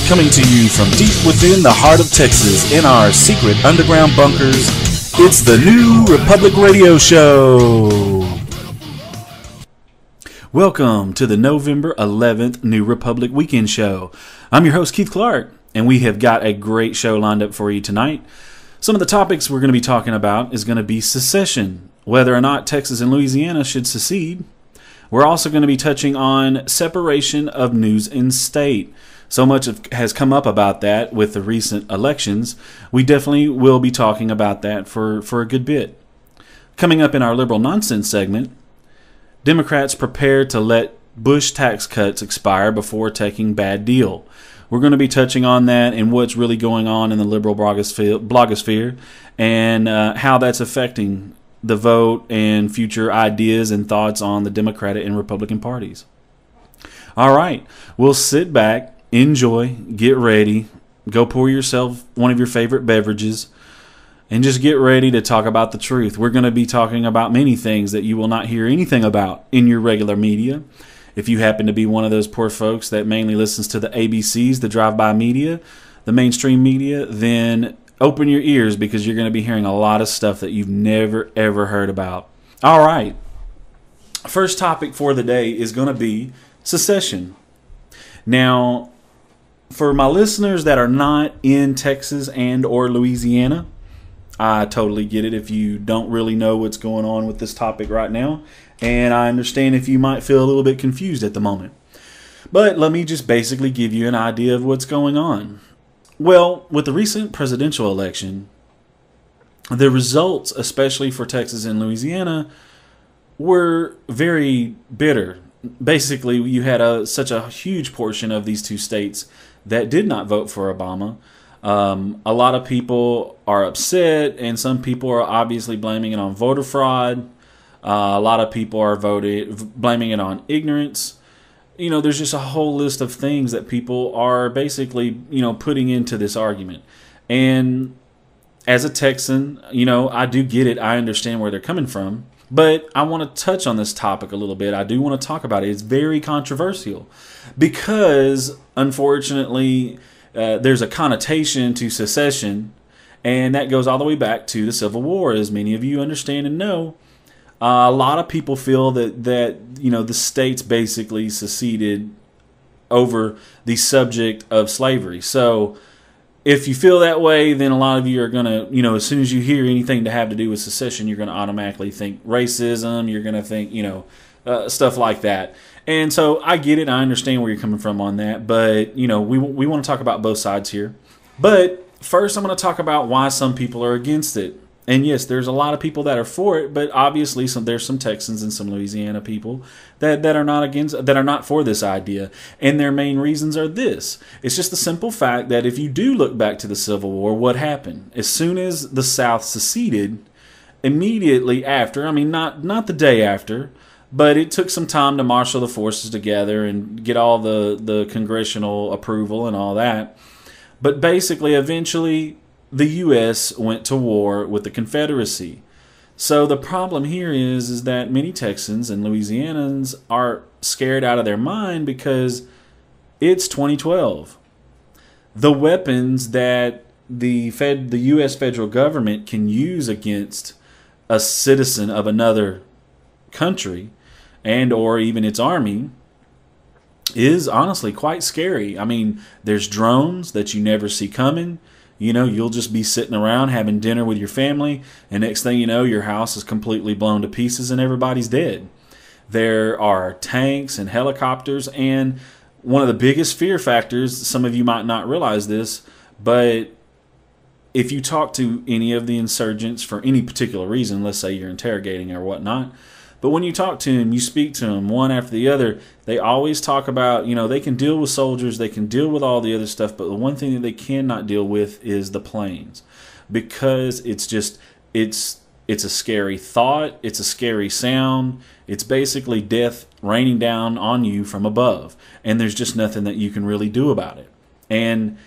Coming to you from deep within the heart of Texas in our secret underground bunkers, it's the New Republic Radio Show. Welcome to the November 11th New Republic Weekend Show. I'm your host, Keith Clark, and we have got a great show lined up for you tonight. Some of the topics we're going to be talking about is going to be secession, whether or not Texas and Louisiana should secede. We're also going to be touching on separation of news and state. So much has come up about that with the recent elections. We definitely will be talking about that for a good bit. Coming up in our liberal nonsense segment, Democrats prepare to let Bush tax cuts expire before taking bad deal. We're going to be touching on that and what's really going on in the liberal blogosphere and how that's affecting the vote and future ideas and thoughts on the Democratic and Republican parties. All right, we'll sit back, enjoy, get ready, go pour yourself one of your favorite beverages, and just get ready to talk about the truth. We're going to be talking about many things that you will not hear anything about in your regular media. If you happen to be one of those poor folks that mainly listens to the ABCs, the drive-by media, the mainstream media, then open your ears because you're going to be hearing a lot of stuff that you've never, ever heard about. All right. First topic for the day is going to be secession. Now, for my listeners that are not in Texas and or Louisiana, I totally get it if you don't really know what's going on with this topic right now. And I understand if you might feel a little bit confused at the moment. But let me just basically give you an idea of what's going on. Well, with the recent presidential election, the results, especially for Texas and Louisiana, were very bitter. Basically, you had such a huge portion of these two states that did not vote for Obama. A lot of people are upset, and some people are obviously blaming it on voter fraud. A lot of people are blaming it on ignorance. You know, there's just a whole list of things that people are basically, putting into this argument. And as a Texan, I do get it. I understand where they're coming from. But I want to touch on this topic a little bit. I do want to talk about it. It's very controversial because, unfortunately, there's a connotation to secession, and that goes all the way back to the Civil War, as many of you understand and know. A lot of people feel that the states basically seceded over the subject of slavery. So if you feel that way, then a lot of you are going to, as soon as you hear anything to have to do with secession, you're going to automatically think racism. You're going to think, stuff like that. And so I get it. I understand where you're coming from on that. But, we want to talk about both sides here. But first, I'm going to talk about why some people are against it. And yes, there's a lot of people that are for it, but obviously there's some Texans and some Louisiana people that are not for this idea. And their main reasons are this. It's just the simple fact that if you do look back to the Civil War, what happened? As soon as the South seceded, immediately after, not the day after, but it took some time to marshal the forces together and get all the congressional approval and all that. But basically, eventually, the U.S. went to war with the Confederacy. So the problem here is that many Texans and Louisianans are scared out of their mind because it's 2012. The weapons that the U.S. federal government can use against a citizen of another country and or even its army is honestly quite scary. There's drones that you never see coming. You'll just be sitting around having dinner with your family, and next thing you know, your house is completely blown to pieces and everybody's dead. There are tanks and helicopters, and one of the biggest fear factors, some of you might not realize this, but if you talk to any of the insurgents for any particular reason, let's say you're interrogating or whatnot, but when you talk to them, you speak to them one after the other, they always talk about, they can deal with soldiers, they can deal with all the other stuff, but the one thing that they cannot deal with is the planes. Because it's a scary thought, it's a scary sound, it's basically death raining down on you from above. And there's just nothing that you can really do about it. And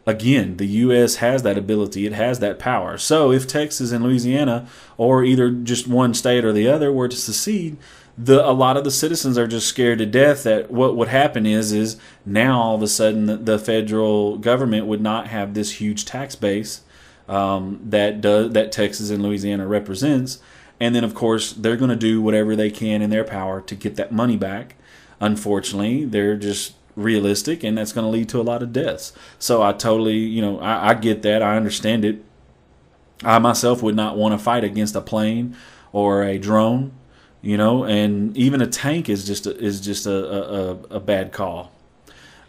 again, the U.S. has that ability. It has that power. So if Texas and Louisiana, or either just one state or the other, were to secede, a lot of the citizens are just scared to death that what would happen is now all of a sudden the federal government would not have this huge tax base that Texas and Louisiana represents, and then of course they're going to do whatever they can in their power to get that money back. Unfortunately, they're just realistic, and that's going to lead to a lot of deaths. So I totally, I get that. I understand it. I myself would not want to fight against a plane or a drone, and even a tank is just a bad call.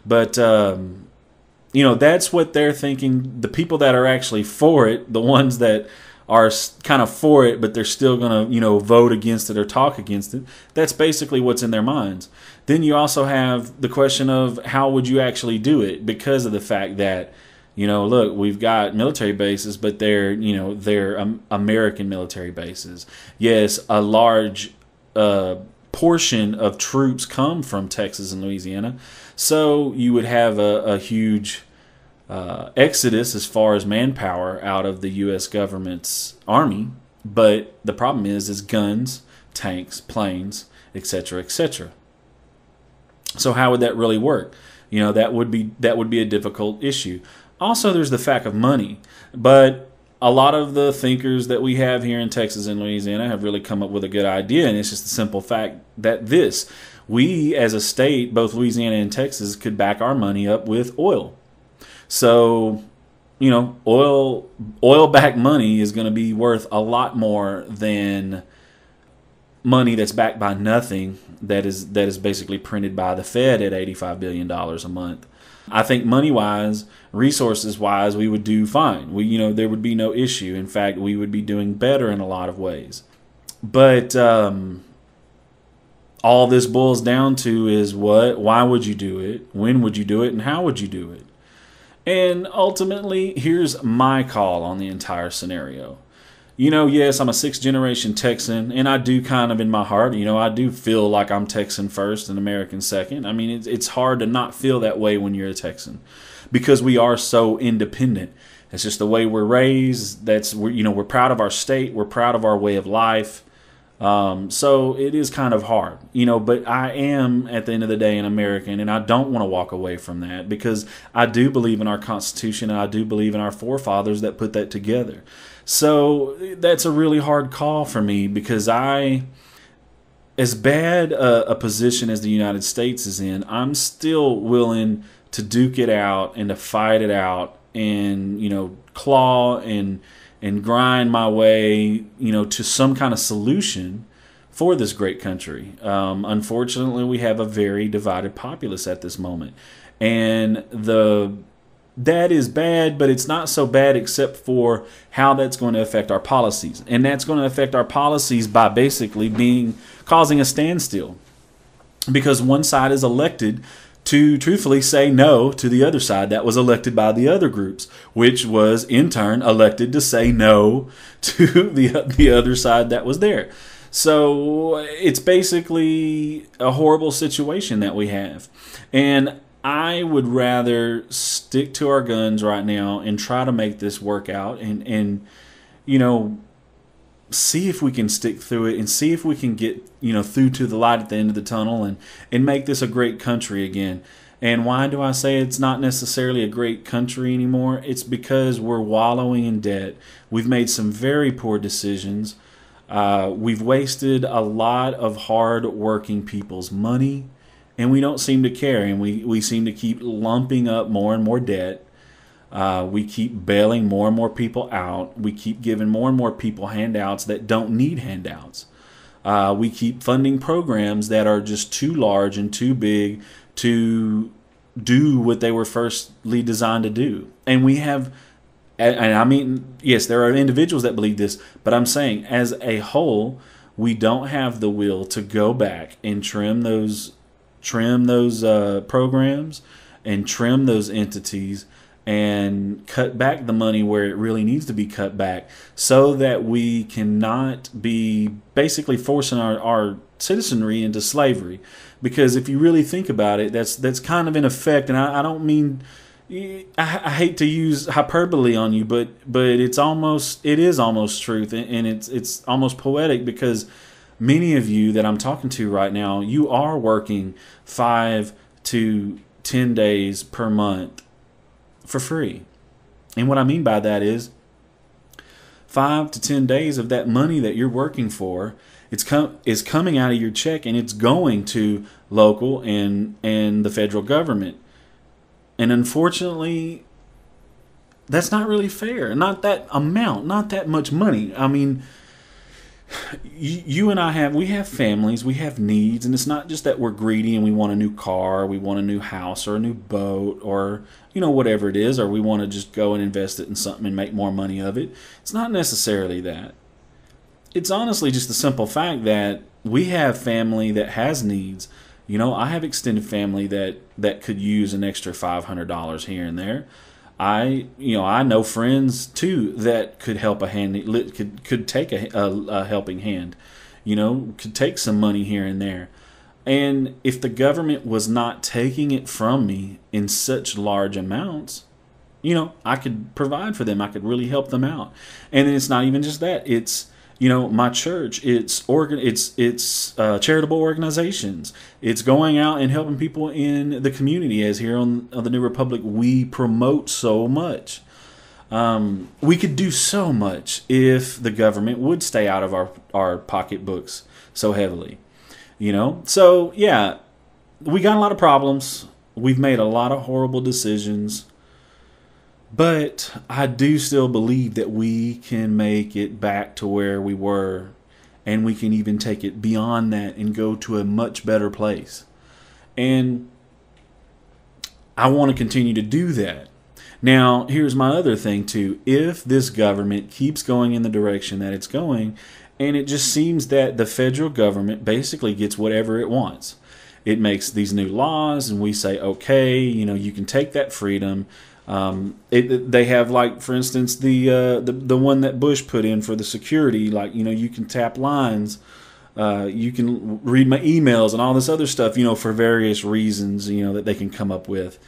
But that's what they're thinking. The people that are actually for it, the ones that are kind of for it, but they're still going to, vote against it or talk against it. That's basically what's in their minds. Then you also have the question of how would you actually do it, because of the fact that, look, we've got military bases, but they're American military bases. Yes, a large portion of troops come from Texas and Louisiana, so you would have a huge exodus as far as manpower out of the U.S. government's army. But the problem is guns, tanks, planes, etc., etc. So how would that really work? That would be a difficult issue. Also, there's the fact of money. But a lot of the thinkers that we have here in Texas and Louisiana have really come up with a good idea, and it's just the simple fact that we as a state, both Louisiana and Texas, could back our money up with oil. So, oil-backed money is going to be worth a lot more than money that's backed by nothing, that is basically printed by the Fed at $85 billion a month. I think money-wise, resources-wise, we would do fine. There would be no issue. In fact, we would be doing better in a lot of ways. But all this boils down to is why would you do it? When would you do it? And how would you do it? And ultimately, here's my call on the entire scenario. Yes, I'm a sixth-generation Texan, and I do kind of in my heart, I do feel like I'm Texan first and American second. I mean, it's hard to not feel that way when you're a Texan, because we are so independent. It's just the way we're raised. We're proud of our state. We're proud of our way of life. So it is kind of hard, but I am, at the end of the day, an American, and I don't want to walk away from that, because I do believe in our Constitution, and I do believe in our forefathers that put that together. So that's a really hard call for me, because as bad a position as the United States is in, I'm still willing to duke it out and to fight it out and, claw and grind my way, to some kind of solution for this great country. Unfortunately, we have a very divided populace at this moment. And that is bad, but it's not so bad except for how that's going to affect our policies. And that's going to affect our policies by basically causing a standstill. Because one side is elected to truthfully say no to the other side that was elected by the other groups, which was in turn elected to say no to the other side that was there. So it's basically a horrible situation that we have. And I would rather stick to our guns right now and try to make this work out and see if we can stick through it and see if we can get, through to the light at the end of the tunnel and make this a great country again. And why do I say it's not necessarily a great country anymore? It's because we're wallowing in debt. We've made some very poor decisions. We've wasted a lot of hard-working people's money, and we don't seem to care. And we seem to keep lumping up more and more debt. We keep bailing more and more people out. We keep giving more and more people handouts that don't need handouts. We keep funding programs that are just too large and too big to do what they were firstly designed to do. And we have, and I mean, yes, there are individuals that believe this, but I'm saying as a whole, we don't have the will to go back and trim those programs and trim those entities and cut back the money where it really needs to be cut back, so that we cannot be basically forcing our citizenry into slavery. Because if you really think about it, that's kind of in effect, and I don't mean, I hate to use hyperbole on you, but it is almost truth, and it's almost poetic, because many of you that I'm talking to right now, you are working 5 to 10 days per month for free. And what I mean by that is 5 to 10 days of that money that you're working for, is coming out of your check, and it's going to local and the federal government. And unfortunately, that's not really fair. Not that amount, not that much money. I mean, you and we have families, we have needs, and it's not just that we're greedy and we want a new car, we want a new house or a new boat or, whatever it is, or we want to just go and invest it in something and make more money of it. It's not necessarily that. It's honestly just the simple fact that we have family that has needs. I have extended family that could use an extra $500 here and there. I know friends too that could help a hand, could take a helping hand, could take some money here and there. And if the government was not taking it from me in such large amounts, I could provide for them. I could really help them out. And then it's not even just that. It's my church, it's charitable organizations. It's going out and helping people in the community. As here on the New Republic, we promote so much. We could do so much if the government would stay out of our pocketbooks so heavily. So yeah, we got a lot of problems. We've made a lot of horrible decisions. But I do still believe that we can make it back to where we were, and we can even take it beyond that and go to a much better place. And I want to continue to do that. Now, here's my other thing too. If this government keeps going in the direction that it's going, and it just seems that the federal government basically gets whatever it wants. It makes these new laws, and we say, okay, you can take that freedom. They have, like, for instance, the one that Bush put in for the security, like, you can tap lines, you can read my emails and all this other stuff, for various reasons, that they can come up with.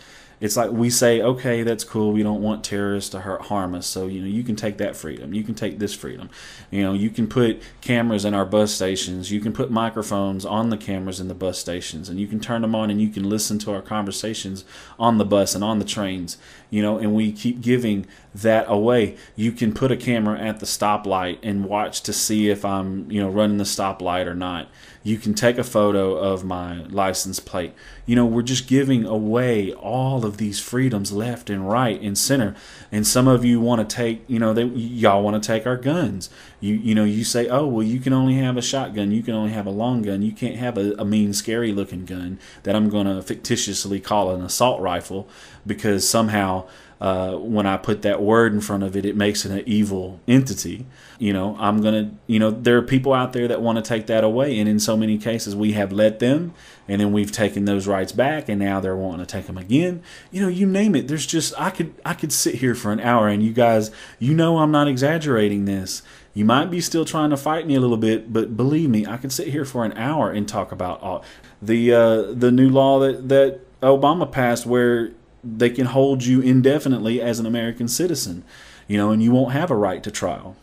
It's like we say, okay, that's cool. We don't want terrorists to harm us. So, you can take that freedom. You can take this freedom. You can put cameras in our bus stations. You can put microphones on the cameras in the bus stations, and you can turn them on, and you can listen to our conversations on the bus and on the trains, and we keep giving that away. You can put a camera at the stoplight and watch to see if I'm, running the stoplight or not. You can take a photo of my license plate. We're just giving away all of these freedoms left and right and center. And some of you want to take, y'all want to take our guns. You say, oh, well, you can only have a shotgun. You can only have a long gun. You can't have a mean, scary looking gun that I'm going to fictitiously call an assault rifle because somehow when I put that word in front of it, it makes it an evil entity. I'm going to, there are people out there that want to take that away. And in so many cases, we have let them, and then we've taken those rights back, and now they're wanting to take them again. You name it. There's just, I could sit here for an hour, and you guys, I'm not exaggerating this. You might be still trying to fight me a little bit, but believe me, I could sit here for an hour and talk about all the new law that Obama passed, where they can hold you indefinitely as an American citizen, and you won't have a right to trial.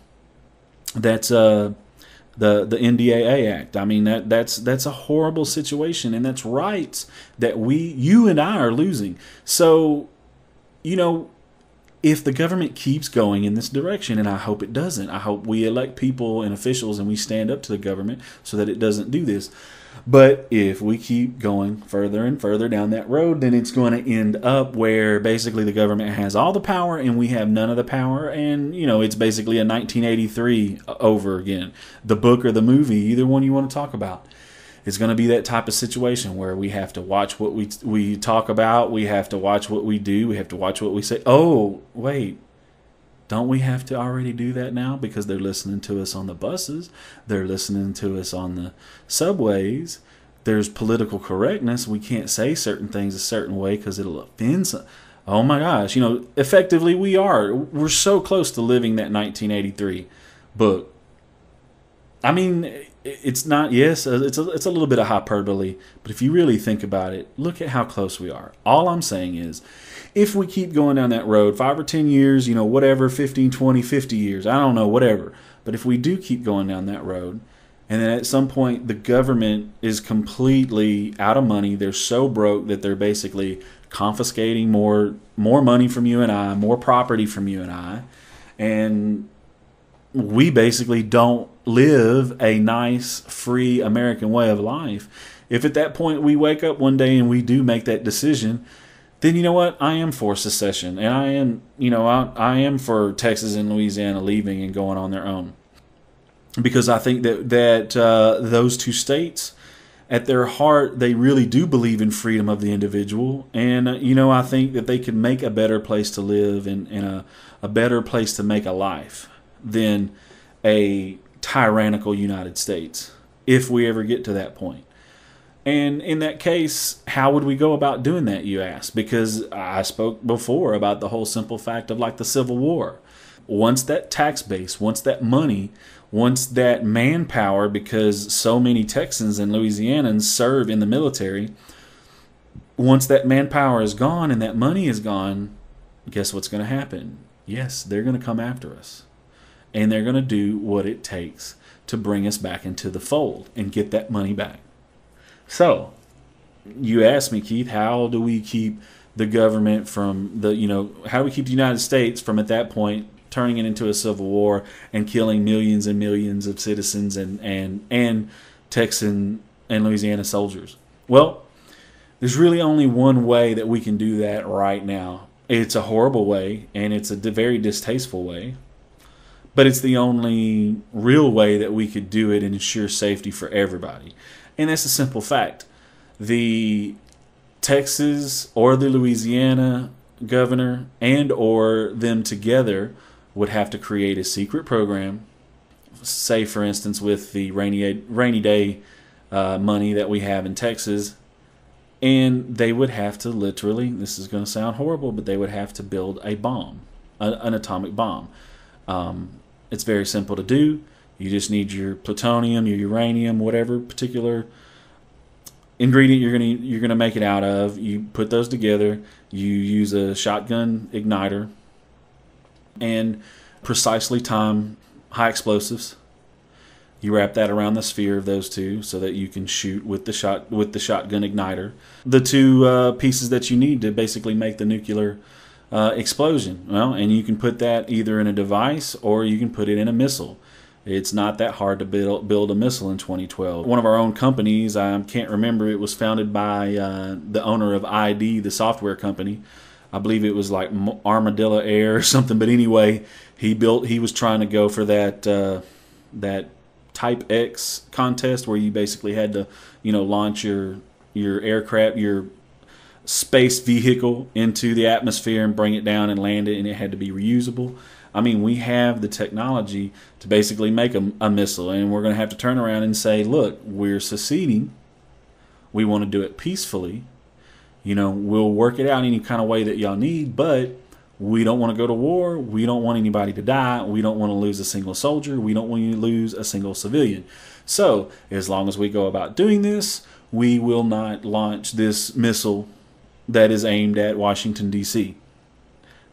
That's the NDAA Act. I mean, that's a horrible situation, and that's rights that you and I are losing. So, if the government keeps going in this direction, and I hope it doesn't, I hope we elect people and officials and we stand up to the government so that it doesn't do this. But if we keep going further and further down that road, then it's going to end up where basically the government has all the power and we have none of the power. And, it's basically a 1983 over again. The book or the movie, either one you want to talk about. It's going to be that type of situation where we have to watch what we talk about. We have to watch what we do. We have to watch what we say. Oh, wait. Don't we have to already do that now? Because they're listening to us on the buses. They're listening to us on the subways. There's political correctness. We can't say certain things a certain way because it'll offend some. Oh my gosh. Effectively we are. We're so close to living that 1983 book. I mean, it's not, yes, it's a little bit of hyperbole, but if you really think about it, look at how close we are. All I'm saying is, if we keep going down that road, 5 or 10 years, whatever, 15, 20, 50 years, I don't know, whatever. But if we do keep going down that road, And then at some point, the government is completely out of money. They're so broke that they're basically confiscating more money from you and I, more property from you and I. And we basically don't live a nice, free American way of life. If at that point we wake up one day and we do make that decision, then you know what? I am for secession. And I am for Texas and Louisiana leaving and going on their own. Because I think that those two states, at their heart, they really do believe in freedom of the individual. And, I think that they could make a better place to live and a better place to make a life than a tyrannical United States, if we ever get to that point. And in that case, how would we go about doing that, you ask? Because I spoke before about the whole simple fact of like the Civil War. Once that tax base, once that money, once that manpower, because so many Texans and Louisianans serve in the military, once that manpower is gone and that money is gone, guess what's going to happen? Yes, they're going to come after us. And they're going to do what it takes to bring us back into the fold and get that money back. So, you asked me, Keith, how do we keep the government from how do we keep the United States from at that point turning it into a civil war and killing millions and millions of citizens and Texan and Louisiana soldiers? Well, there's really only one way that we can do that right now. It's a horrible way, and it's a very distasteful way, but it's the only real way that we could do it and ensure safety for everybody. And that's a simple fact. The Texas or the Louisiana governor and or them together would have to create a secret program, say, for instance, with the rainy day money that we have in Texas, and they would have to literally, this is going to sound horrible, but they would have to build a bomb, an atomic bomb. It's very simple to do. You just need your plutonium, your uranium, whatever particular ingredient you're gonna make it out of. You put those together. You use a shotgun igniter and precisely timed high explosives. You wrap that around the sphere of those two so that you can shoot with the shotgun igniter the two pieces that you need to basically make the nuclear explosion. Well, and you can put that either in a device or you can put it in a missile. It's not that hard to build a missile in 2012. One of our own companies, I can't remember, it was founded by the owner of ID, the software company. I believe it was like Armadillo Air or something. But anyway, he was trying to go for that Type X contest where you basically had to, launch your aircraft, your space vehicle into the atmosphere and bring it down and land it, and it had to be reusable. I mean, we have the technology to basically make a missile, and we're going to have to turn around and say, look, we're seceding. We want to do it peacefully. We'll work it out any kind of way that y'all need, but we don't want to go to war. We don't want anybody to die. We don't want to lose a single soldier. We don't want to lose a single civilian. So, as long as we go about doing this, we will not launch this missile that is aimed at Washington, D.C.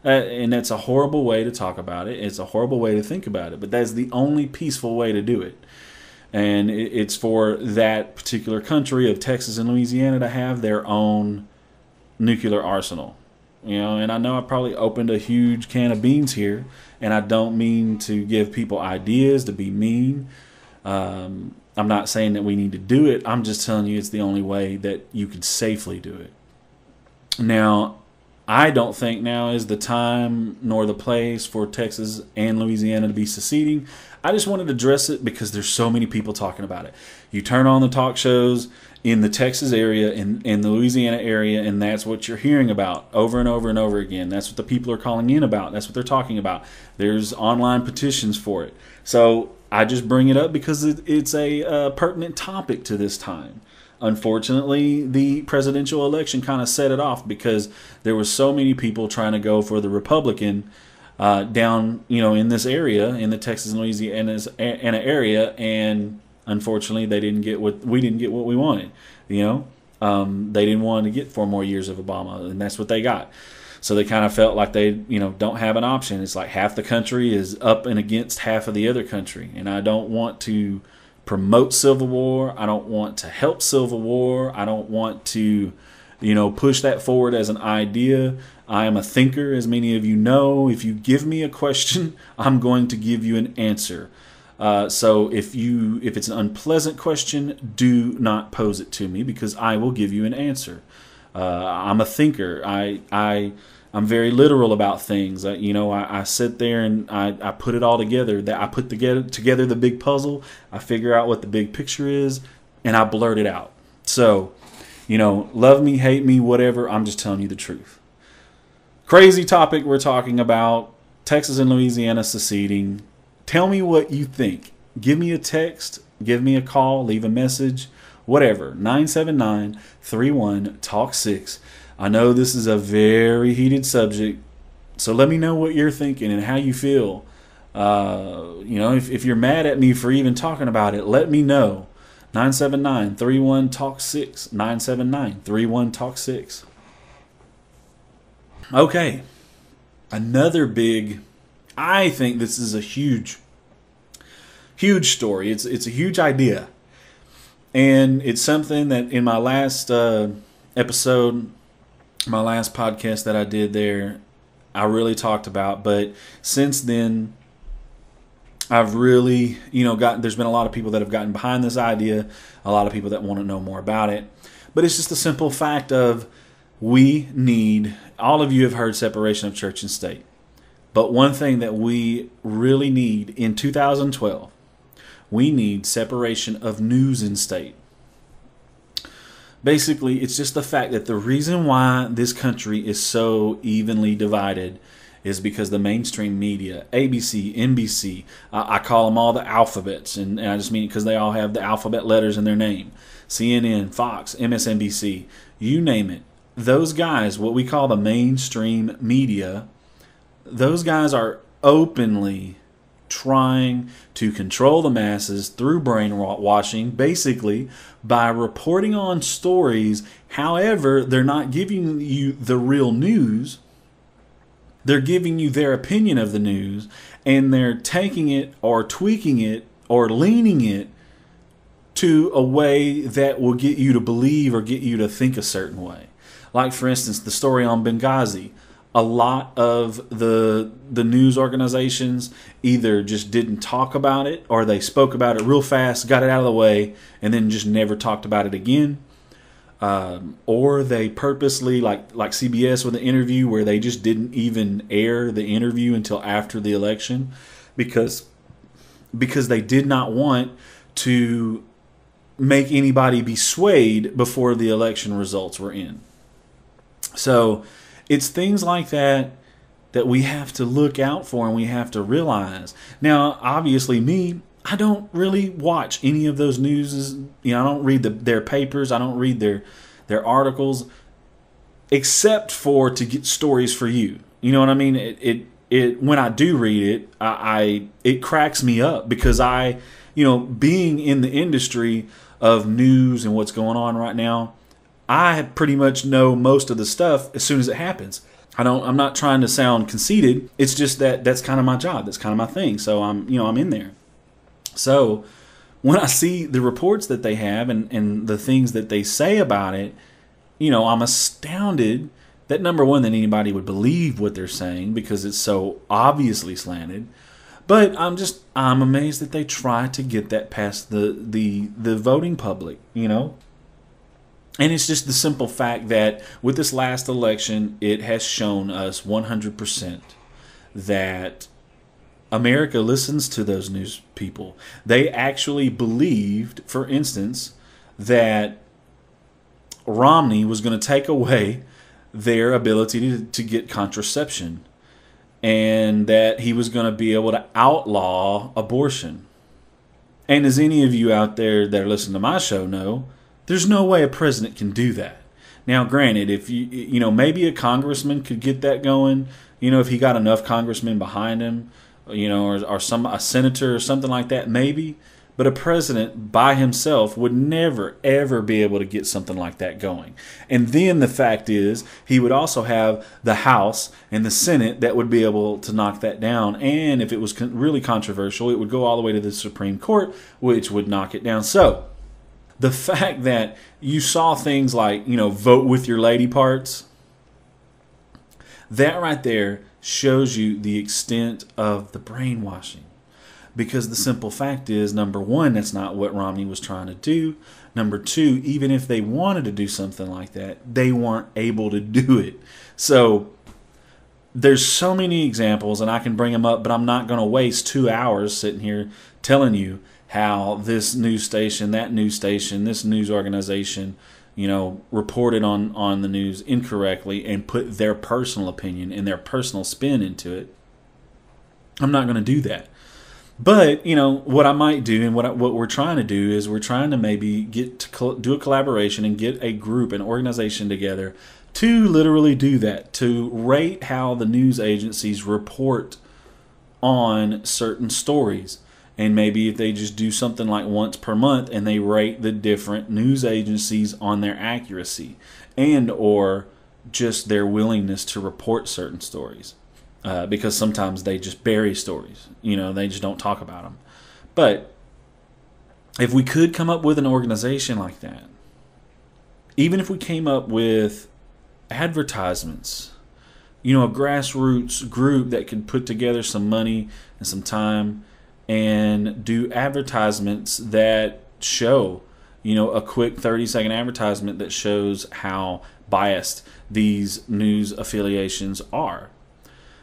And that's a horrible way to talk about it. It's a horrible way to think about it. But that's the only peaceful way to do it. And it's for that particular country of Texas and Louisiana to have their own nuclear arsenal. And I know I probably opened a huge can of beans here. And I don't mean to give people ideas, to be mean. I'm not saying that we need to do it. I'm just telling you it's the only way that you could safely do it. Now, I don't think now is the time nor the place for Texas and Louisiana to be seceding. I just wanted to address it because there's so many people talking about it. You turn on the talk shows in the Texas area and in the Louisiana area, and that's what you're hearing about over and over and over again. That's what the people are calling in about. That's what they're talking about. There's online petitions for it. So I just bring it up because it's a pertinent topic to this time. Unfortunately, the presidential election kind of set it off because there were so many people trying to go for the Republican down, in this area, in the Texas and Louisiana area, and unfortunately, we didn't get what we wanted. They didn't want to get 4 more years of Obama, and that's what they got. So they kind of felt like they, don't have an option. It's like half the country is up and against half of the other country, and I don't want to promote civil war. I don't want to help civil war. I don't want to, push that forward as an idea. I am a thinker, as many of you know. If you give me a question, I'm going to give you an answer. So if it's an unpleasant question, do not pose it to me, because I will give you an answer. I'm a thinker. I'm very literal about things. I sit there and I put it all together. I put together the big puzzle. I figure out what the big picture is, and I blurt it out. So, love me, hate me, whatever. I'm just telling you the truth. Crazy topic we're talking about. Texas and Louisiana seceding. Tell me what you think. Give me a text. Give me a call. Leave a message. Whatever. 979-31-TALK-6. I know this is a very heated subject, so let me know what you're thinking and how you feel. If you're mad at me for even talking about it, let me know. 979-31-TALK-6. 979-31-TALK-6. Okay. Another big, I think this is a huge story. It's a huge idea. And it's something that in my last episode, my last podcast that I did there, I really talked about. But since then, I've really, there's been a lot of people that have gotten behind this idea, a lot of people that want to know more about it. But it's just the simple fact of all of you have heard separation of church and state. But one thing that we really need in 2012, we need separation of news and state. Basically, it's just the fact that the reason why this country is so evenly divided is because the mainstream media, ABC, NBC, I call them all the alphabets, and I just mean it because they all have the alphabet letters in their name. CNN, Fox, MSNBC, you name it. Those guys, what we call the mainstream media, those guys are openly trying to control the masses through brainwashing, basically by reporting on stories. However, they're not giving you the real news. They're giving you their opinion of the news, and they're taking it or tweaking it or leaning it to a way that will get you to believe or get you to think a certain way. Like, for instance, the story on Benghazi. A lot of the news organizations either just didn't talk about it, or they spoke about it real fast, got it out of the way, and then just never talked about it again. Or they purposely, like CBS with an interview where they just didn't even air the interview until after the election because they did not want to make anybody be swayed before the election results were in. So it's things like that we have to look out for and we have to realize. Now, obviously, I don't really watch any of those news. I don't read their papers. I don't read their articles, except for to get stories for you. You know what I mean? It when I do read it, it cracks me up because being in the industry of news and what's going on right now, I pretty much know most of the stuff as soon as it happens. I'm not trying to sound conceited. It's just that's kind of my job. That's kind of my thing. So I'm in there. So when I see the reports that they have and the things that they say about it, I'm astounded that, number one, that anybody would believe what they're saying because it's so obviously slanted. But I'm amazed that they try to get that past the voting public, And it's just the simple fact that with this last election, it has shown us 100% that America listens to those news people. They actually believed, for instance, that Romney was going to take away their ability to get contraception and that he was going to be able to outlaw abortion. And as any of you out there that are listening to my show know, there's no way a president can do that. Now, granted, if maybe a congressman could get that going, if he got enough congressmen behind him, or a senator or something like that, maybe. But a president by himself would never, ever be able to get something like that going. And then the fact is, he would also have the House and the Senate that would be able to knock that down. And if it was really controversial, it would go all the way to the Supreme Court, which would knock it down. So the fact that you saw things like, vote with your lady parts, that right there shows you the extent of the brainwashing. Because the simple fact is, number one, that's not what Romney was trying to do. Number two, even if they wanted to do something like that, they weren't able to do it. So there's so many examples, and I can bring them up, but I'm not going to waste 2 hours sitting here telling you how this news station, that news station, this news organization, reported on the news incorrectly and put their personal opinion and their personal spin into it. I'm not going to do that. But, what I might do, and what we're trying to do is we're trying to maybe do a collaboration and get a group, an organization together to literally do that, to rate how the news agencies report on certain stories. And maybe if they just do something like once per month and they rate the different news agencies on their accuracy and or just their willingness to report certain stories. Because sometimes they just bury stories. They just don't talk about them. But if we could come up with an organization like that, even if we came up with advertisements, a grassroots group that could put together some money and some time and do advertisements that show, a quick 30-second advertisement that shows how biased these news affiliations are.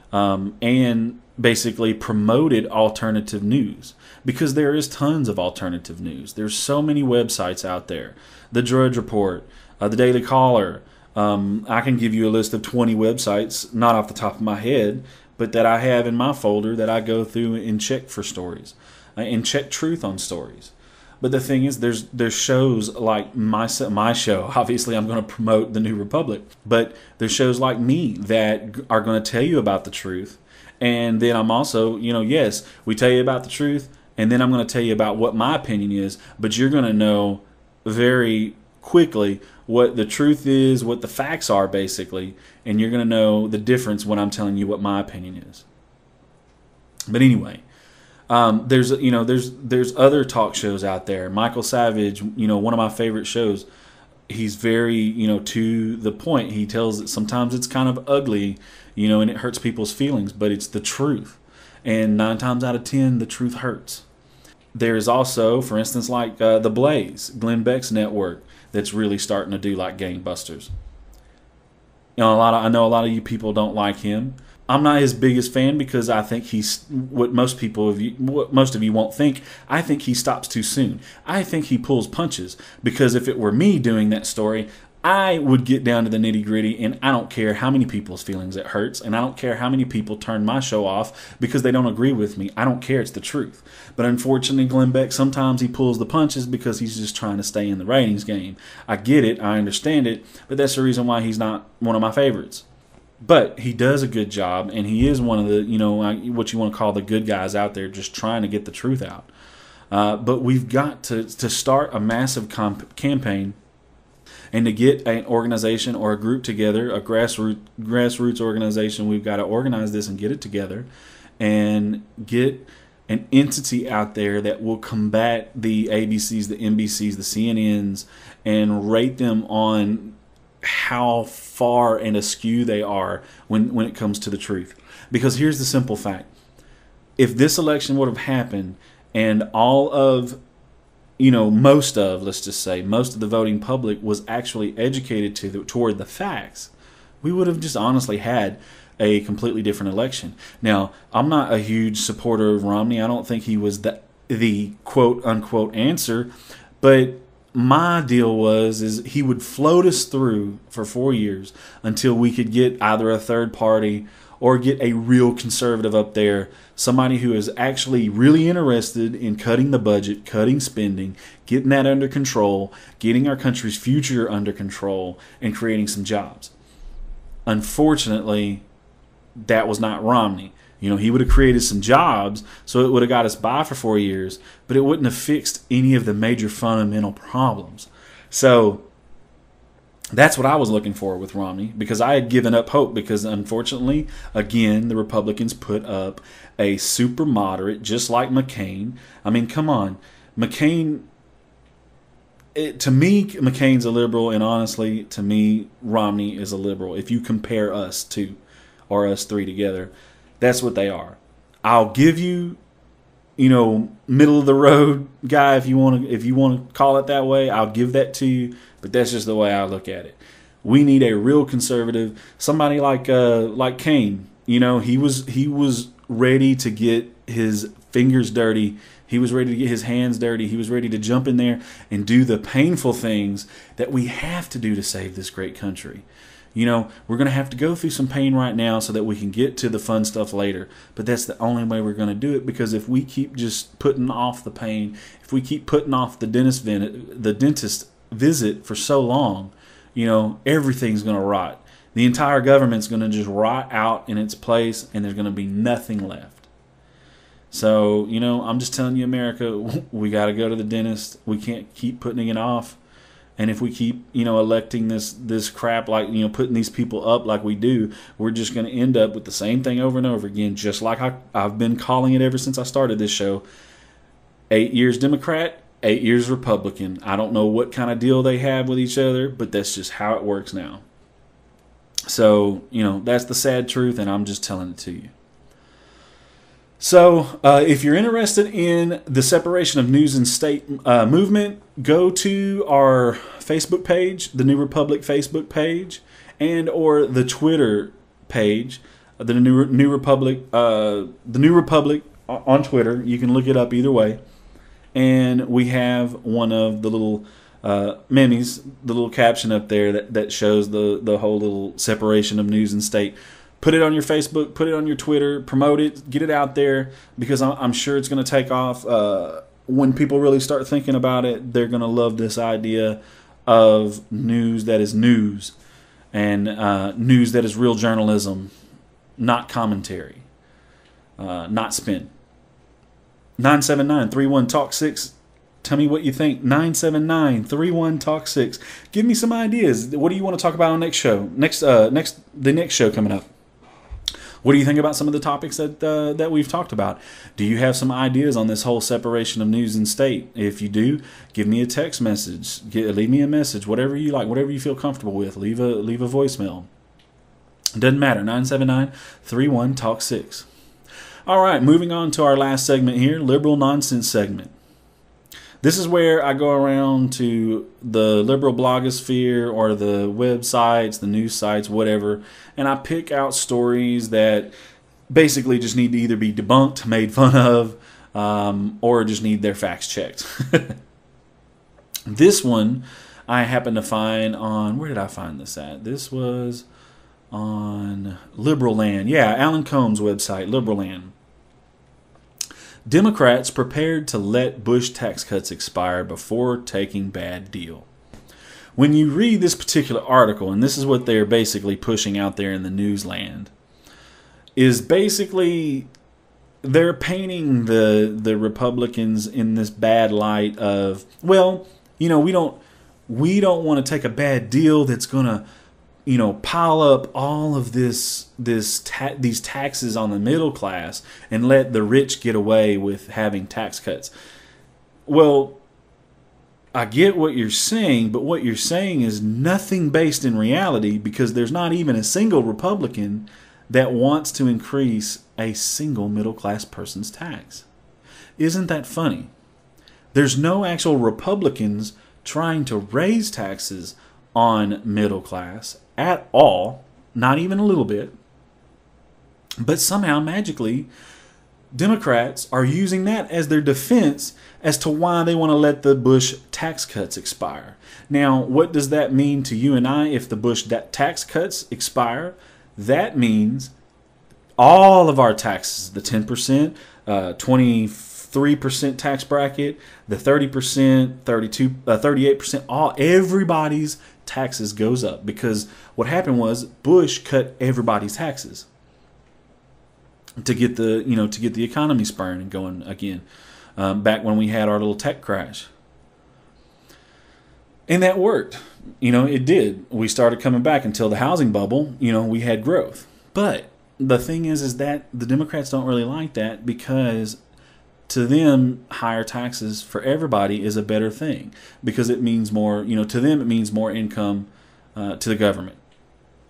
And basically promoted alternative news, because there is tons of alternative news. There's so many websites out there. The Drudge Report, the Daily Caller. I can give you a list of 20 websites, not off the top of my head, but that I have in my folder that I go through and check for stories and check truth on stories. But the thing is, there's shows like my show. Obviously, I'm going to promote the New Republic. But there's shows like me that are going to tell you about the truth. And then I'm also, yes, we tell you about the truth. And then I'm going to tell you about what my opinion is. But you're going to know very quickly what the truth is, what the facts are, basically. And you're going to know the difference when I'm telling you what my opinion is. But anyway. There's other talk shows out there. Michael Savage, one of my favorite shows. He's very, to the point. He tells that sometimes it's kind of ugly, and it hurts people's feelings, but it's the truth. And 9 times out of 10, the truth hurts. There's also, for instance, like The Blaze, Glenn Beck's network, that's really starting to do like gangbusters. I know a lot of you people don't like him. I'm not his biggest fan because I think he's what most of you won't think. I think he stops too soon. I think he pulls punches, because if it were me doing that story, I would get down to the nitty gritty, and I don't care how many people's feelings it hurts, and I don't care how many people turn my show off because they don't agree with me. I don't care. It's the truth. But unfortunately, Glenn Beck, sometimes he pulls the punches because he's just trying to stay in the ratings game. I get it. I understand it. But that's the reason why he's not one of my favorites. But he does a good job, and he is one of the, what you want to call the good guys out there just trying to get the truth out. But we've got to start a massive campaign, and to get an organization or a group together, a grassroots organization. We've got to organize this and get it together and get an entity out there that will combat the ABCs, the NBCs, the CNNs, and rate them on how far and askew they are when it comes to the truth. Because here's the simple fact. If this election would have happened and all of, most of the voting public was actually educated toward the facts, we would have just honestly had a completely different election. Now, I'm not a huge supporter of Romney. I don't think he was the quote unquote answer, but my deal is he would float us through for 4 years until we could get either a third party or get a real conservative up there, somebody who is actually really interested in cutting the budget, cutting spending, getting that under control, getting our country's future under control, and creating some jobs. Unfortunately, that was not Romney. You know, he would have created some jobs, so it would have got us by for 4 years, but it wouldn't have fixed any of the major fundamental problems. So that's what I was looking for with Romney, because I had given up hope, because unfortunately, again, the Republicans put up a super moderate, just like McCain. I mean, come on. McCain, to me, McCain's a liberal, and honestly, to me, Romney is a liberal. If you compare us two, or us three together, that's what they are. I'll give you, you know, middle of the road guy, if you want to call it that way. I'll give that to you, but that's just the way I look at it. We need a real conservative, somebody like Kane. You know, he was ready to get his fingers dirty. He was ready to get his hands dirty. He was ready to jump in there and do the painful things that we have to do to save this great country. You know, we're going to have to go through some pain right now so that we can get to the fun stuff later. But that's the only way we're going to do it, because if we keep just putting off the pain, if we keep putting off the dentist visit for so long, you know, everything's going to rot. The entire government's going to just rot out in its place, and there's going to be nothing left. So, you know, I'm just telling you, America, we got to go to the dentist. We can't keep putting it off. And if we keep, you know, electing this crap, like, you know, putting these people up like we do, we're just going to end up with the same thing over and over again, just like I've been calling it ever since I started this show. 8 years Democrat, 8 years Republican. I don't know what kind of deal they have with each other, but that's just how it works now. So, you know, that's the sad truth, and I'm just telling it to you. So, if you're interested in the separation of news and state movement, go to our Facebook page, the New Republic Facebook page, and or the Twitter page, the New Republic on Twitter. You can look it up either way. And we have one of the little memes, the little caption up there that shows the whole little separation of news and state. Put it on your Facebook, put it on your Twitter, promote it, get it out there, because I'm sure it's going to take off. When people really start thinking about it, they're going to love this idea of news that is news, and news that is real journalism, not commentary, not spin. 979-31-TALK-6. Tell me what you think. 979-31-TALK-6. Give me some ideas. What do you want to talk about on next show? The next show coming up. What do you think about some of the topics that we've talked about? Do you have some ideas on this whole separation of news and state? If you do, give me a text message. Leave me a message. Whatever you like, whatever you feel comfortable with. Leave a voicemail. It doesn't matter. 979-31-TALK-6. All right, moving on to our last segment here, liberal nonsense segment. This is where I go around to the liberal blogosphere or the websites, the news sites, whatever, and I pick out stories that basically just need to either be debunked, made fun of, or just need their facts checked. This one I happened to find on, where did I find this at? This was on Liberal Land. Yeah, Alan Combs' website, Liberal Land. Democrats prepared to let Bush tax cuts expire before taking bad deal. When you read this particular article, and this is what they're basically pushing out there in the newsland, is basically they're painting the Republicans in this bad light of, well, you know, we don't want to take a bad deal that's going to, you know, pile up all of these taxes on the middle class and let the rich get away with having tax cuts. Well, I get what you're saying, but what you're saying is nothing based in reality, because there's not even a single Republican that wants to increase a single middle class person's tax. Isn't that funny? There's no actual Republicans trying to raise taxes on middle class at all, not even a little bit. But somehow, magically, Democrats are using that as their defense as to why they want to let the Bush tax cuts expire. Now, what does that mean to you and I if the Bush tax cuts expire? That means all of our taxes, the 10%, 23% tax bracket, the 30%, 38%, everybody's taxes goes up, because what happened was Bush cut everybody's taxes. to get the economy spurring and going again. Back when we had our little tech crash, and that worked. It did. We started coming back until the housing bubble. We had growth. But the thing is that the Democrats don't really like that, because to them, higher taxes for everybody is a better thing, because it means more. To them, it means more income to the government.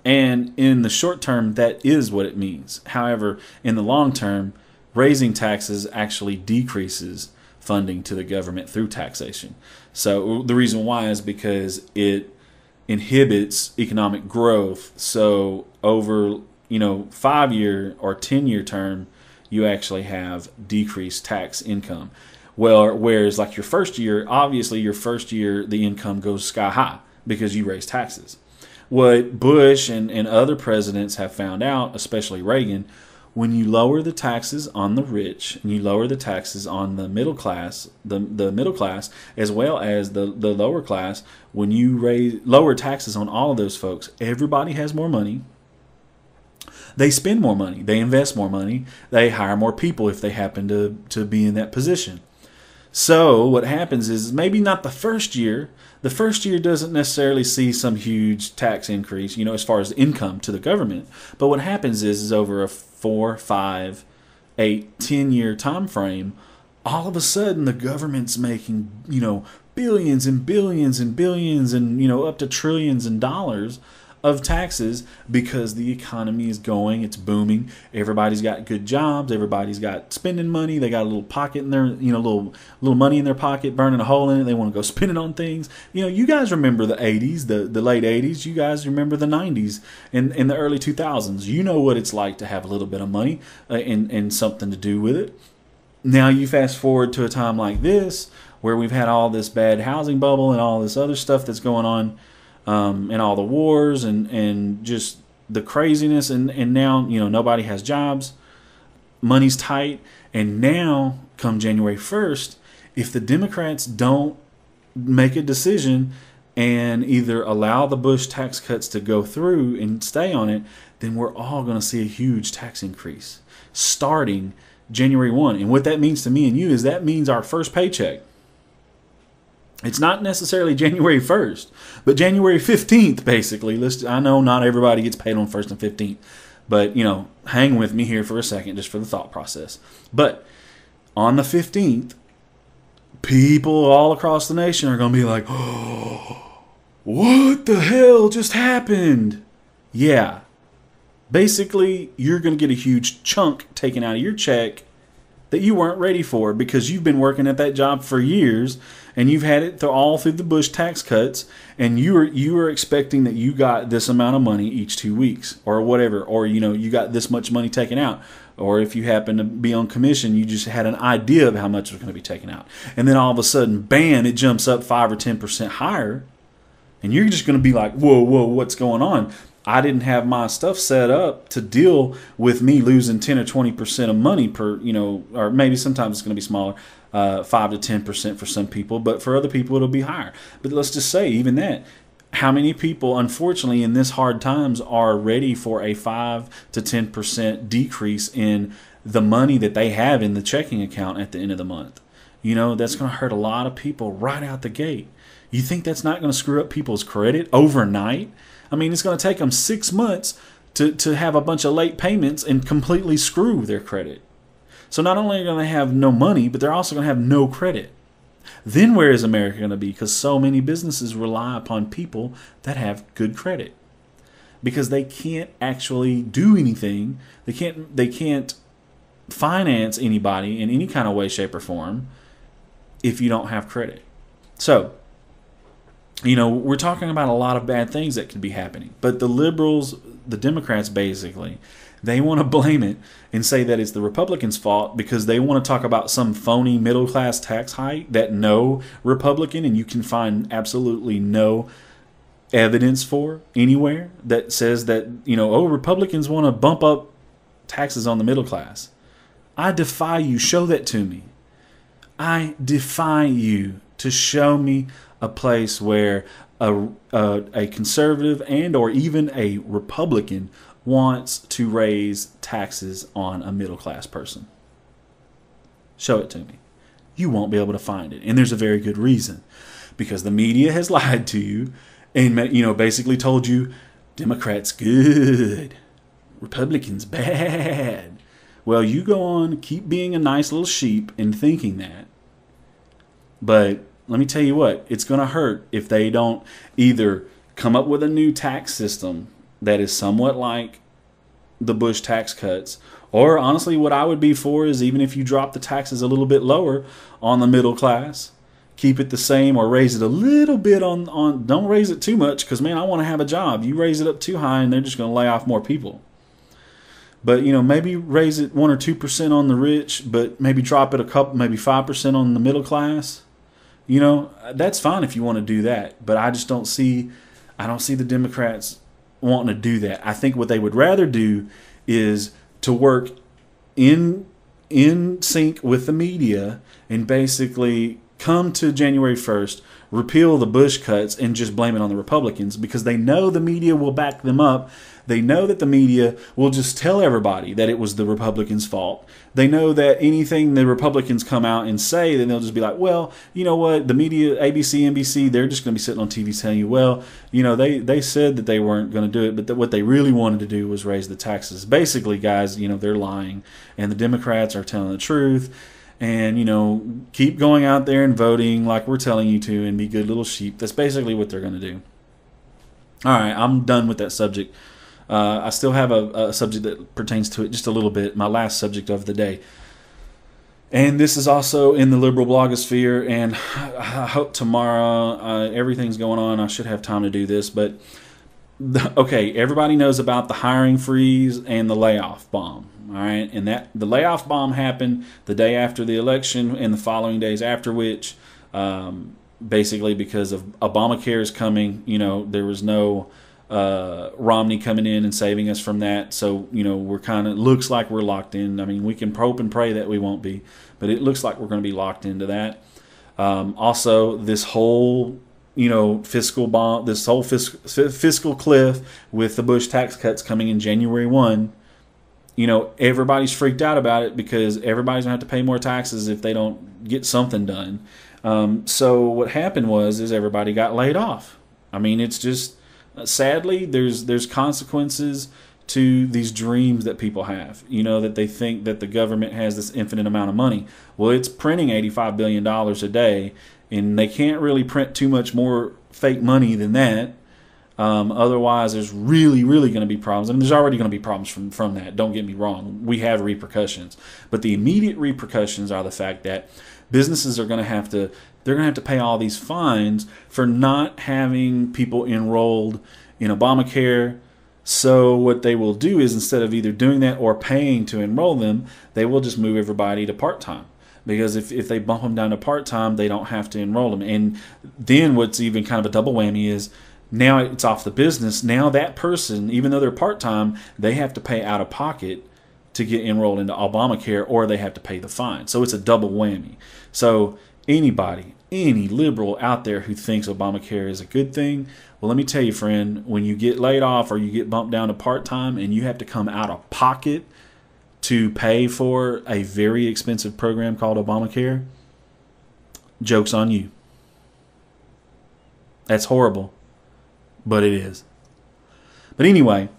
And in the short term, that is what it means. However, in the long term, raising taxes actually decreases funding to the government through taxation. So the reason why is because it inhibits economic growth. So over 5-year or 10-year term, you actually have decreased tax income. Well, whereas like your first year, the income goes sky high because you raise taxes. What Bush and other presidents have found out, especially Reagan, when you lower the taxes on the rich and you lower the taxes on the middle class, the middle class as well as the lower class, when you lower taxes on all of those folks, everybody has more money. They spend more money. They invest more money. They hire more people if they happen to be in that position. So what happens is maybe not the first year. The first year doesn't necessarily see some huge tax increase, as far as income to the government. But what happens is over a 4, 5, 8, 10-year time frame, all of a sudden the government's making, billions and billions and billions and, up to trillions in dollars of taxes, because the economy is going, it's booming. Everybody's got good jobs. Everybody's got spending money. They got a little pocket in their, little money in their pocket, burning a hole in it. They want to go spend it on things. You guys remember the 80s, the late 80s. You guys remember the 90s and the early 2000s. You know what it's like to have a little bit of money and something to do with it. Now you fast forward to a time like this, where we've had all this bad housing bubble and all this other stuff that's going on, and all the wars and just the craziness, and now nobody has jobs, money's tight, and now come January 1st, if the Democrats don't make a decision and either allow the Bush tax cuts to go through and stay on it, then we're all going to see a huge tax increase starting January 1. And what that means to me and you is that means our first paycheck. It's not necessarily January 1st, but January 15th, basically. I know not everybody gets paid on 1st and 15th, but, hang with me here for a second just for the thought process. But on the 15th, people all across the nation are going to be like, oh, what the hell just happened? Yeah. Basically, you're going to get a huge chunk taken out of your check that you weren't ready for, because you've been working at that job for years and you've had it all through the Bush tax cuts, and you were expecting that you got this amount of money each 2 weeks or whatever, or you got this much money taken out, or if you happen to be on commission, you just had an idea of how much was going to be taken out, and then all of a sudden, bam, it jumps up 5 or 10% higher, and you're just going to be like, whoa, what's going on? I didn't have my stuff set up to deal with me losing 10 or 20% of money per, or maybe sometimes it's going to be smaller, 5 to 10% for some people, but for other people it'll be higher. But let's just say even that, how many people, unfortunately, in this hard times are ready for a 5 to 10% decrease in the money that they have in the checking account at the end of the month? That's going to hurt a lot of people right out the gate. You think that's not going to screw up people's credit overnight? I mean, it's going to take them 6 months to have a bunch of late payments and completely screw their credit. So not only are they going to have no money, but they're also going to have no credit. Then where is America going to be? Because so many businesses rely upon people that have good credit, because they can't actually do anything. They can't finance anybody in any kind of way, shape, or form if you don't have credit. So, we're talking about a lot of bad things that could be happening. But the liberals, the Democrats basically, they want to blame it and say that it's the Republicans' fault, because they want to talk about some phony middle-class tax hike that no Republican, and you can find absolutely no evidence for anywhere that says that, Republicans want to bump up taxes on the middle class. I defy you. Show that to me. I defy you to show me a place where a conservative and or even a Republican wants to raise taxes on a middle class person? Show it to me. You won't be able to find it. And there's a very good reason. Because the media has lied to you and basically told you Democrats good, Republicans bad. Well, you go on, keep being a nice little sheep and thinking that. But let me tell you what, it's going to hurt if they don't either come up with a new tax system that is somewhat like the Bush tax cuts, or honestly what I would be for is even if you drop the taxes a little bit lower on the middle class, keep it the same or raise it a little bit on don't raise it too much because, man, I want to have a job. You raise it up too high and they're just going to lay off more people. But, maybe raise it 1 or 2% on the rich, but maybe drop it maybe 5% on the middle class. That's fine if you want to do that. But I don't see the Democrats wanting to do that. I think what they would rather do is to work in sync with the media and basically come to January 1st, repeal the Bush cuts and just blame it on the Republicans because they know the media will back them up. They know that the media will just tell everybody that it was the Republicans' fault. They know that anything the Republicans come out and say, then they'll just be like, well, you know what? The media, ABC, NBC, they're just going to be sitting on TV telling you, well, they said that they weren't going to do it, but what they really wanted to do was raise the taxes. Basically, guys, they're lying, and the Democrats are telling the truth. And, keep going out there and voting like we're telling you to and be good little sheep. That's basically what they're going to do. All right, I'm done with that subject. I still have a subject that pertains to it just a little bit, my last subject of the day. And this is also in the liberal blogosphere, and I hope tomorrow everything's going on. I should have time to do this, but okay, everybody knows about the hiring freeze and the layoff bomb. All right, and the layoff bomb happened the day after the election and the following days after which, basically because of Obamacare is coming, there was no Romney coming in and saving us from that. So, we're looks like we're locked in. I mean, we can hope and pray that we won't be, but it looks like we're going to be locked into that. Also, this whole fiscal bomb, this whole fiscal cliff with the Bush tax cuts coming in January 1. Everybody's freaked out about it because everybody's going to have to pay more taxes if they don't get something done. So what happened is everybody got laid off. I mean, it's just, sadly, there's consequences to these dreams that people have, that they think that the government has this infinite amount of money. Well, it's printing $85 billion a day, and they can't really print too much more fake money than that. Otherwise, there's really, really going to be problems. I mean, there's already going to be problems from that. Don't get me wrong. We have repercussions. But the immediate repercussions are the fact that businesses are going to have to pay all these fines for not having people enrolled in Obamacare. So what they will do is instead of either doing that or paying to enroll them, they will just move everybody to part-time. Because if they bump them down to part-time, they don't have to enroll them. And then what's even kind of a double whammy is now it's off the business. Now that person, even though they're part-time, they have to pay out of pocket to get enrolled into Obamacare, or they have to pay the fine. So it's a double whammy. So any liberal out there who thinks Obamacare is a good thing, well, let me tell you, friend, when you get laid off or you get bumped down to part-time and you have to come out of pocket to pay for a very expensive program called Obamacare, joke's on you. That's horrible, but it is. But anyway,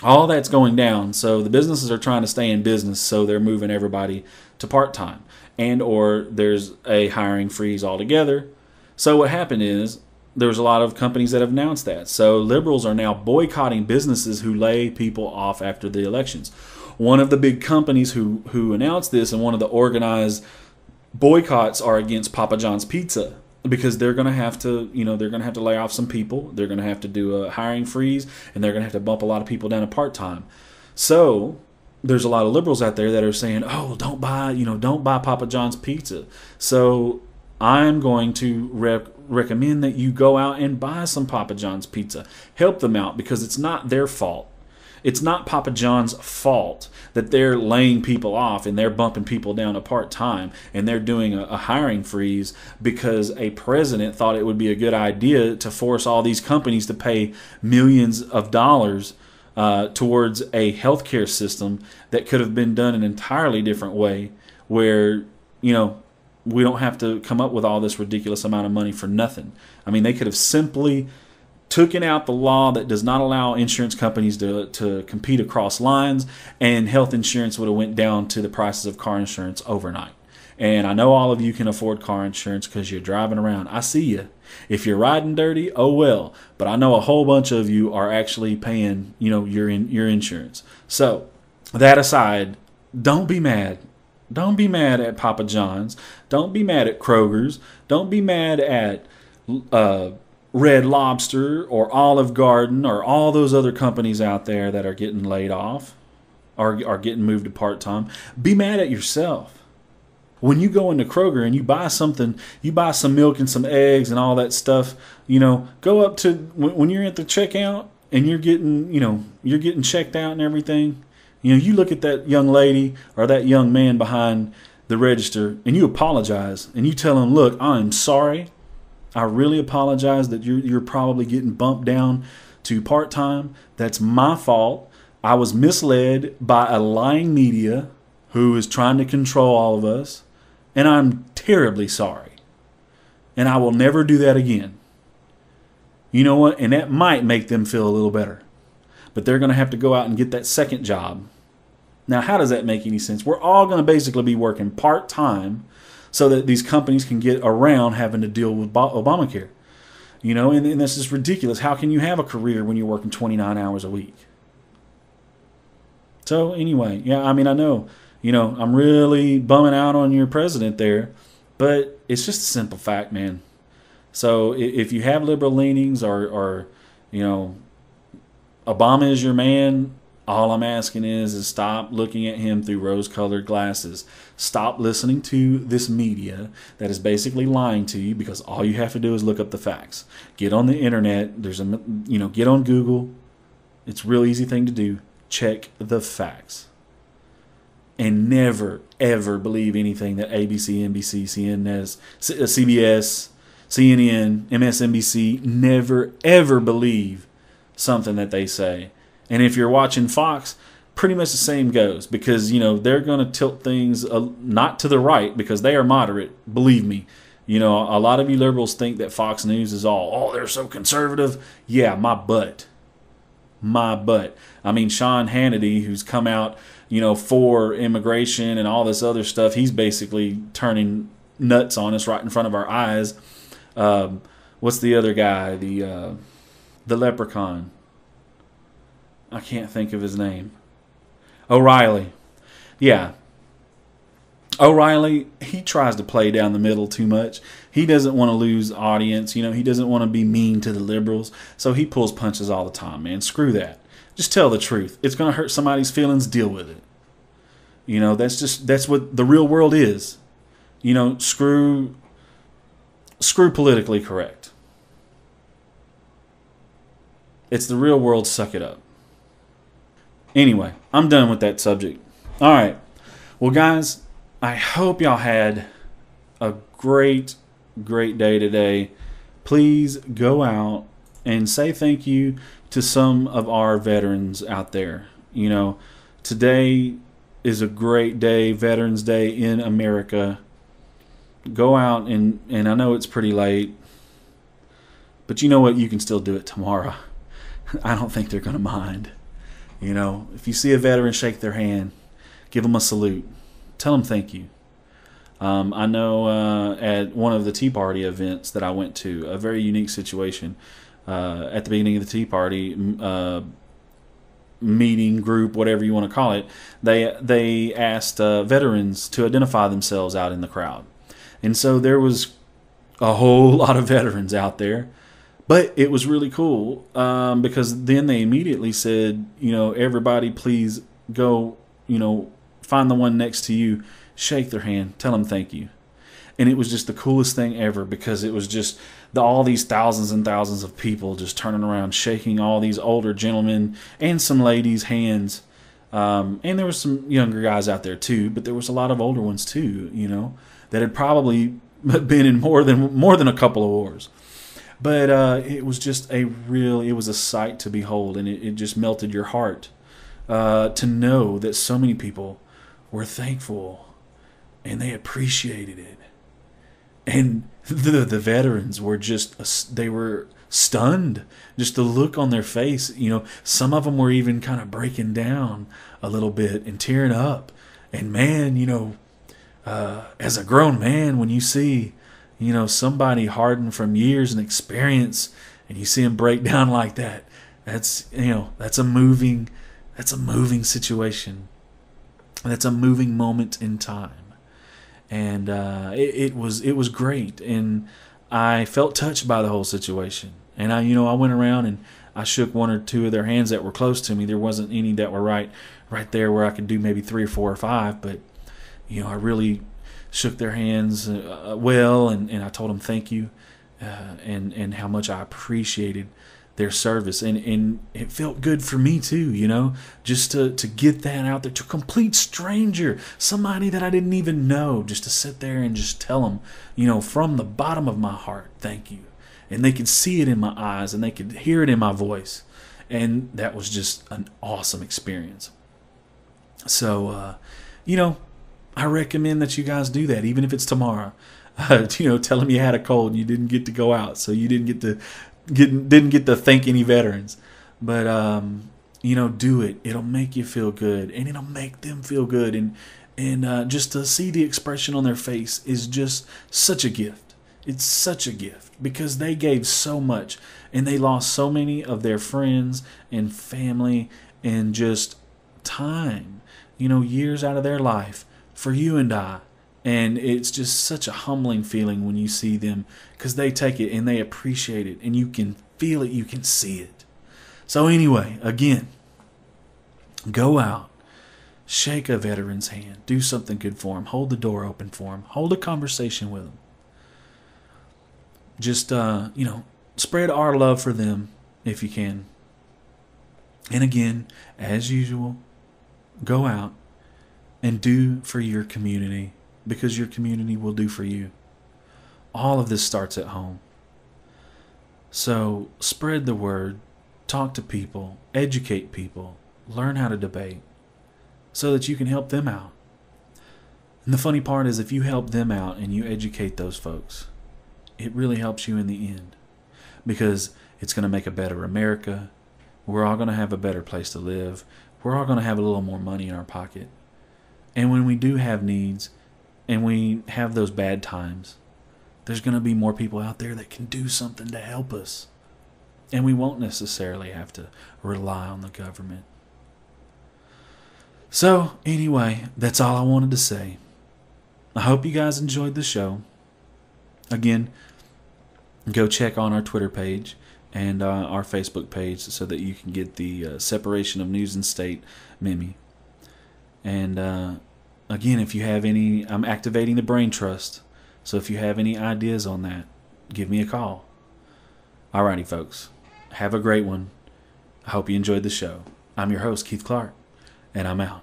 all that's going down. So the businesses are trying to stay in business, so they're moving everybody to part-time, and or there's a hiring freeze altogether. So what happened is there's a lot of companies that have announced that. So liberals are now boycotting businesses who lay people off after the elections. One of the big companies who announced this and one of the organized boycotts are against Papa John's Pizza, because they're going to have to, lay off some people. They're going to have to do a hiring freeze, and they're going to have to bump a lot of people down to part-time. So there's a lot of liberals out there that are saying, oh, don't buy Papa John's Pizza. So I'm going to recommend that you go out and buy some Papa John's Pizza. Help them out, because it's not their fault. It's not Papa John's fault that they're laying people off and they're bumping people down to part-time and they're doing a hiring freeze because a president thought it would be a good idea to force all these companies to pay millions of dollars towards a healthcare system that could have been done an entirely different way, where, we don't have to come up with all this ridiculous amount of money for nothing. I mean, they could have simply taken out the law that does not allow insurance companies to compete across lines, and health insurance would have went down to the prices of car insurance overnight. And I know all of you can afford car insurance because you're driving around. I see you. If you're riding dirty, oh well. But I know a whole bunch of you are actually paying, your insurance. So, that aside, don't be mad. Don't be mad at Papa John's. Don't be mad at Kroger's. Don't be mad at Red Lobster or Olive Garden or all those other companies out there that are getting laid off or are getting moved to part-time. Be mad at yourself. When you go into Kroger and you buy something, you buy some milk and some eggs and all that stuff, go up to when you're at the checkout and you're getting checked out and everything. You look at that young lady or that young man behind the register and you apologize and you tell them, look, I'm sorry. I really apologize that you're probably getting bumped down to part-time. That's my fault. I was misled by a lying media who is trying to control all of us. And I'm terribly sorry. And I will never do that again. You know what? And that might make them feel a little better. But they're going to have to go out and get that second job. Now, how does that make any sense? We're all going to basically be working part-time so that these companies can get around having to deal with Obamacare. And this is ridiculous. How can you have a career when you're working 29 hours a week? So anyway, I know, I'm really bumming out on your president there, but it's just a simple fact, man. So if you have liberal leanings or Obama is your man, all I'm asking is stop looking at him through rose-colored glasses. Stop listening to this media that is basically lying to you, because all you have to do is look up the facts. Get on the internet. Get on Google. It's a real easy thing to do. Check the facts. And never, ever believe anything that ABC, NBC, CBS, CNN, MSNBC, never, ever believe something that they say. And if you're watching Fox, pretty much the same goes, because, they're going to tilt things not to the right because they are moderate. Believe me. A lot of you liberals think that Fox News is they're so conservative. Yeah, my butt. I mean, Sean Hannity, who's come out, for immigration and all this other stuff, he's basically turning nuts on us right in front of our eyes. What's the other guy? The leprechaun. I can't think of his name. O'Reilly. Yeah. O'Reilly, he tries to play down the middle too much. He doesn't want to lose audience. He doesn't want to be mean to the liberals. So he pulls punches all the time, man. Screw that. Just tell the truth. It's going to hurt somebody's feelings. Deal with it. That's what the real world is. Screw politically correct. It's the real world. Suck it up. Anyway, I'm done with that subject. All right. Well, guys, I hope y'all had a great day today. Please go out and say thank you to some of our veterans out there. Today is a great day, Veterans Day in America. Go out and I know it's pretty late, but you know what? You can still do it tomorrow. I don't think they're going to mind. If you see a veteran, shake their hand, give them a salute, tell them thank you. I know at one of the Tea Party events that I went to, a very unique situation. At the beginning of the Tea Party meeting, group, whatever you want to call it, they asked veterans to identify themselves out in the crowd. And so there was a whole lot of veterans out there. But it was really cool because then they immediately said, everybody please go, find the one next to you, shake their hand, tell them thank you. And it was just the coolest thing ever, because it was just all these thousands and thousands of people just turning around, shaking all these older gentlemen and some ladies' hands. And there was some younger guys out there too, but there was a lot of older ones too, that had probably been in more than a couple of wars. But it was just it was a sight to behold, and it just melted your heart to know that so many people were thankful and they appreciated it. And the veterans were they were stunned. Just the look on their face. Some of them were even kind of breaking down a little bit and tearing up. And man, as a grown man, when you see, somebody hardened from years and experience, and you see him break down like that, that's a moving situation. That's a moving moment in time. And it was great, and I felt touched by the whole situation. And I went around and I shook one or two of their hands that were close to me. There wasn't any that were right there where I could do maybe 3 or 4 or 5, but I really shook their hands well, and I told them thank you, and how much I appreciated their service, and it felt good for me too, just to get that out there to a complete stranger, somebody that I didn't even know, just to sit there and just tell them, from the bottom of my heart, thank you. And they could see it in my eyes, and they could hear it in my voice, and that was just an awesome experience. So, I recommend that you guys do that, even if it's tomorrow. Tell them you had a cold and you didn't get to go out, so you didn't get to thank any veterans. But do it. It'll make you feel good, and it'll make them feel good, and just to see the expression on their face is just such a gift. It's such a gift because they gave so much, and they lost so many of their friends and family and just time, years out of their life for you and I. And it's just such a humbling feeling when you see them, because they take it and they appreciate it, and you can feel it, you can see it. So anyway, again, go out, shake a veteran's hand, do something good for them, hold the door open for them, hold a conversation with them. Just, spread our love for them if you can. And again, as usual, go out and do for your community, because your community will do for you. All of this starts at home. So spread the word, talk to people, educate people, learn how to debate so that you can help them out. And the funny part is, if you help them out and you educate those folks, it really helps you in the end, because it's going to make a better America. We're all going to have a better place to live. We're all going to have a little more money in our pocket. And when we do have needs and we have those bad times, there's going to be more people out there that can do something to help us. And we won't necessarily have to rely on the government. So, anyway, that's all I wanted to say. I hope you guys enjoyed the show. Again, go check on our Twitter page and our Facebook page so that you can get the separation of news and state meme. And again, if you have any, I'm activating the brain trust. So if you have any ideas on that, give me a call. Alrighty, folks. Have a great one. I hope you enjoyed the show. I'm your host, Keith Clark, and I'm out.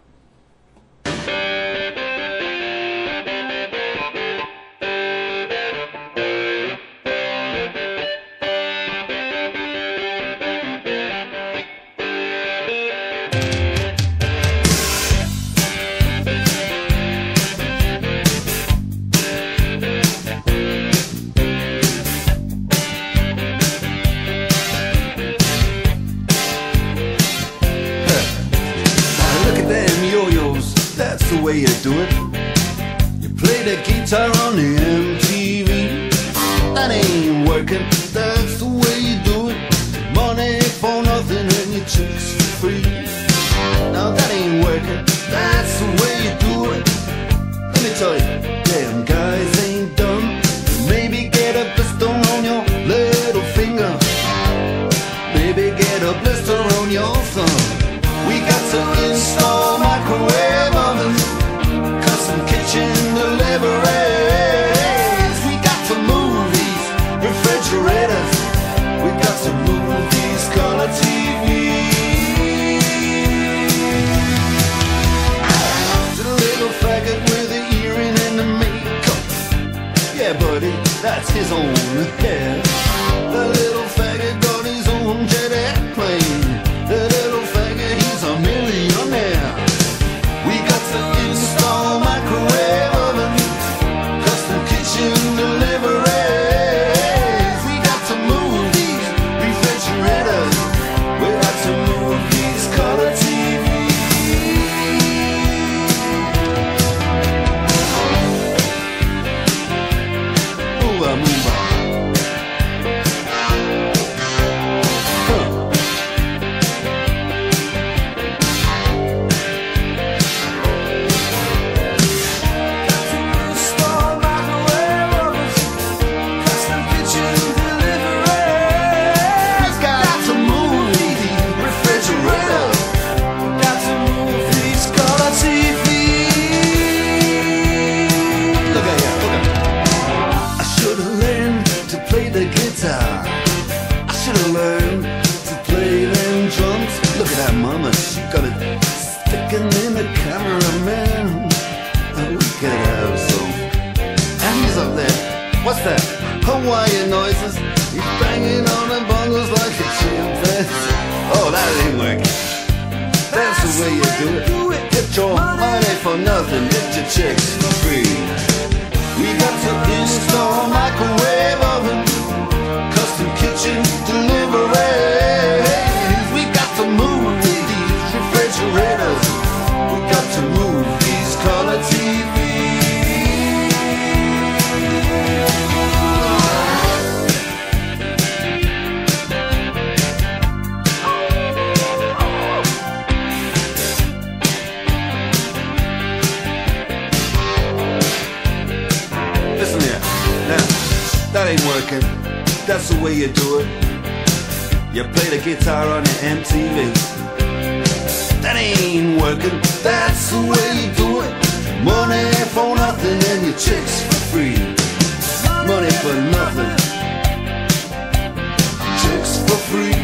The way you do it, you play the guitar on the MTV. That ain't working, that's the way you do it. Money for nothing and your chicks for free. Now that ain't working, that's the way you do it. Let me tell you, damn guys ain't dumb. Maybe get a blister on your little finger, maybe get a blister on your thumb. We got to install microwave ovens, custom kitchen deliveries. We got to move these refrigerators. We got to move these color TVs. The little faggot with the earring and the makeup, yeah buddy, that's his own hair. The Oh, that ain't working. That's the way you do it. Get your money for nothing, get your checks for free. We got to install microwave oven, custom kitchen deliveries. We got to move these refrigerators. We got to move these color TVs. Listen here, now, that ain't working. That's the way you do it. You play the guitar on your MTV. That ain't working. That's the way you do it. Money for nothing and your chicks for free. Money for nothing, chicks for free.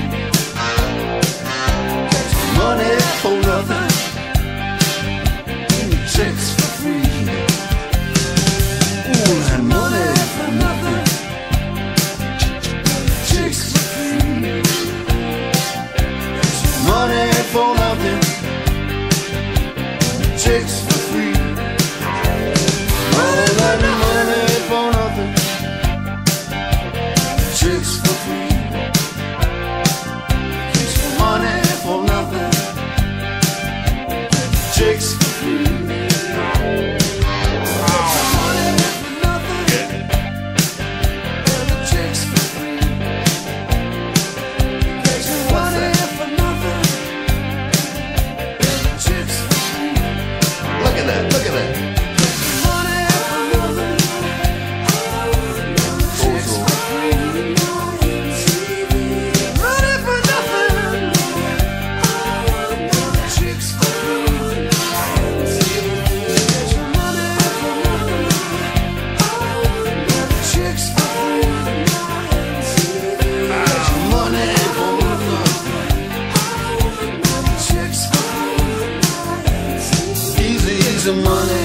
Money for nothing, chicks for free. Ooh, and money for nothing, chicks for free. Money for nothing, chicks for free. All that money for nothing, chicks for free. Money for nothing, chicks for free. Look at that. Money